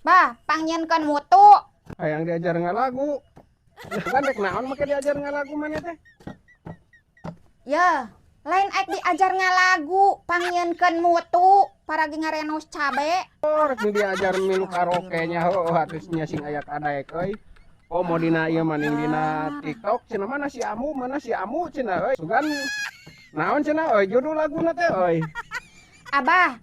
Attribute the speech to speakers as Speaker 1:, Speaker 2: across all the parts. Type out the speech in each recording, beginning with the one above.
Speaker 1: Bah, pangnyeunkeun mutu.
Speaker 2: Hayang diajar ngalagu. Kan rek naon make diajar ngalagu maneh teh?
Speaker 1: Ya, lain aek diajar ngalagu, pangnyeunkeun mutu, paragi ngarenos cabe.
Speaker 2: Oh, rek diajar milu karaoke nya hatusnya sing aya kadaek euy. Oh, mau dina ieu maning dina TikTok cenah mana si Amu cenah euy. Sugan naon cenah euy judul laguna teh euy.
Speaker 1: Abah,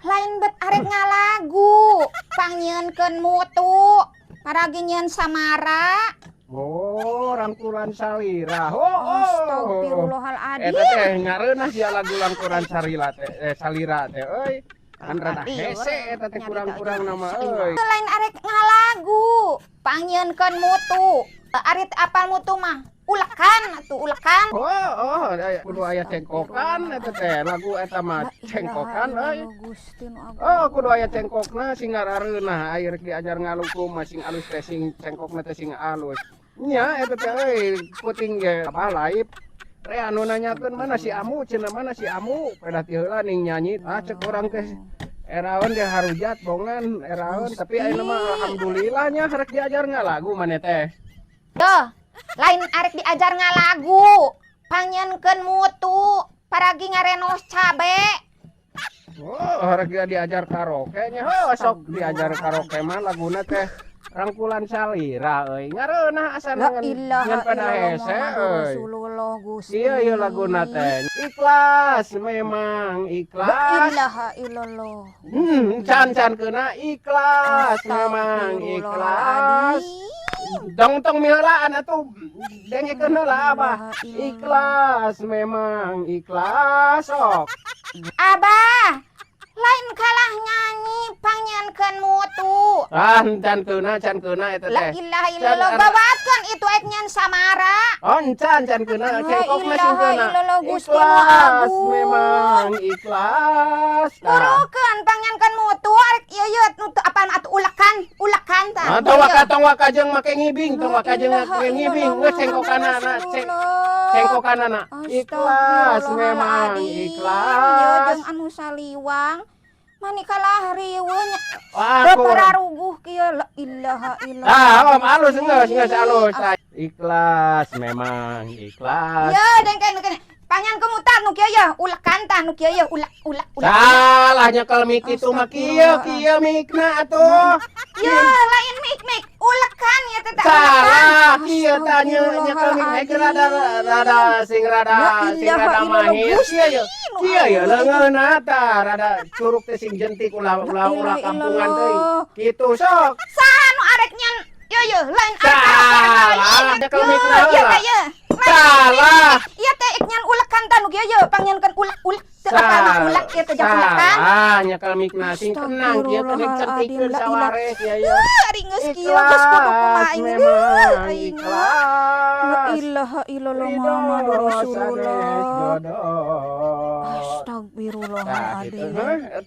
Speaker 1: lain bet arek ngalagu, pangnyeunkeun mutu, paragi nyieun samara.
Speaker 2: Oh, rangkulan salira. Oh.
Speaker 1: Astagfirullahaladzim.
Speaker 2: Eta teh ngareunah sia lagu rangkulan salira teh salira teh euy. Kan rada hese eta teh kurang-kurang nama euy.
Speaker 1: Lain arek ngalagu, pangnyeunkeun mutu. Ari apal mutu mah? Ulekan atuh ulekan.
Speaker 2: Oh, kudu aya cengkokan eta teh lagu eta mah cengkokan euy. Oh, kudu aya cengkokna sing ngarareunah aya rek diajar ngalukum sing alus teh sing cengkokna teh sing alus. Nya eta teh euy puting ge apa laip. Re anu nanyakeun mana si Amu cenah mana si Amu pada ti heula ning nyanyi cek urang teh eraon dia harujat bongan eraon tapi ayeuna mah alhamdulillah nya rek diajar ngalagu maneh teh.
Speaker 1: Duh, lain arek diajar ngalagu, pangnyeunkeun mutu, paragi ngarenos cabe.
Speaker 2: Oh, rek diajar karaoke nya sok diajar karaoke mah laguna teh rangkulan salira euy ngareunah asana ngan pada hese euy. Ieu laguna teh ikhlas memang ikhlas.
Speaker 1: La ilaha illallah.
Speaker 2: Can keuna ikhlas memang ikhlas. Dong miheulaan atuh dengekeun heula Abah. Ikhlas memang ikhlas sok.
Speaker 1: Abah, lain kalah nyanyi pangnyeunkeun mutu.
Speaker 2: Can keuna eta
Speaker 1: La
Speaker 2: teh.
Speaker 1: ilaha illallah bawakeun itu aek nyieun samara.
Speaker 2: Oh, can keuna cengkokna sing keuna.
Speaker 1: illallah, Gusti
Speaker 2: Ikhlas
Speaker 1: Agung.
Speaker 2: memang ikhlas.
Speaker 1: Burukeun pangnyeunkeun mutu arek ieu nutu apaan atuh ulekan tah.
Speaker 2: Tong waka jeung make ngibing, tong waka jeung make ngibing, geus cengkokanana, cengkokanana. Ikhlas memang ikhlas.
Speaker 1: Jeung anu saliwang mani kalah riweuh nya.
Speaker 2: Wah,
Speaker 1: Pararuguh kieu la ilaha illallah.
Speaker 2: Om alus geus alus. Ikhlas memang ikhlas.
Speaker 1: Ya dengkeun panyan kemutar nu kieu ye ulekan tah nu kieu ye ulak.
Speaker 2: Salah nyekel mik itu mah kieu mikna atuh.
Speaker 1: Ya lain mik ulekan ya teh.
Speaker 2: Salah kieu tah nyekel mik rada sing rada mahir kieu ye leungeunna tah rada curug teh sing jentik ulah kampungan teuing. Kitu sok.
Speaker 1: Sanu arek nyen ye lain
Speaker 2: Salah nyekel mikna heula.
Speaker 1: Salah. Iya teh nyen ulekan tah nu kieu ye pangnyeunkeun ulak teu apa ulak ieu teh jeung ulekan.
Speaker 2: Ah nyekel mikna sing tenang kieu teh dicentikeun sawares ya.
Speaker 1: Ari geus kieu geus kudu kumaha
Speaker 2: memang ikhlas.
Speaker 1: La ilaha illallah Muhammadur Rasulullah. Astagfirullahaladzim.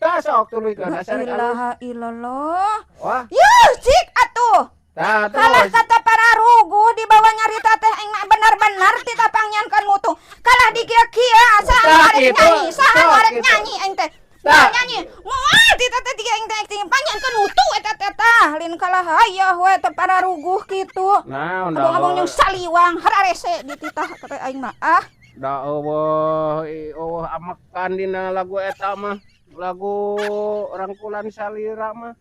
Speaker 2: Tah sok tuluykeun
Speaker 1: La ilaha illallah.
Speaker 2: Wah,
Speaker 1: Yuh cik atuh.
Speaker 2: tah
Speaker 1: Kalah
Speaker 2: terus.
Speaker 1: kata para rugu di bawah nyarita teh engna benar-benar tita pangnyeunkeun mutu. Kalah di kieu-kieu saha arek nyanyi, saha arek nyanyi aing teh. Nyanyi. Moal tita teh tiga aing teh pangnyeunkeun mutu eta teh tah. Lin kalah hayah we teh para ruguh kitu.
Speaker 2: Naon
Speaker 1: Abang jeung saliwang hararese di titah teh aing mah ah.
Speaker 2: Da eueuh amekan dina lagu eta mah. Lagu rangkulan salira mah.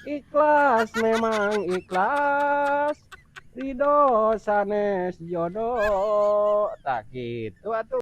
Speaker 2: Ikhlas memang ikhlas. Ridho sanes jodoh tak gitu atuh.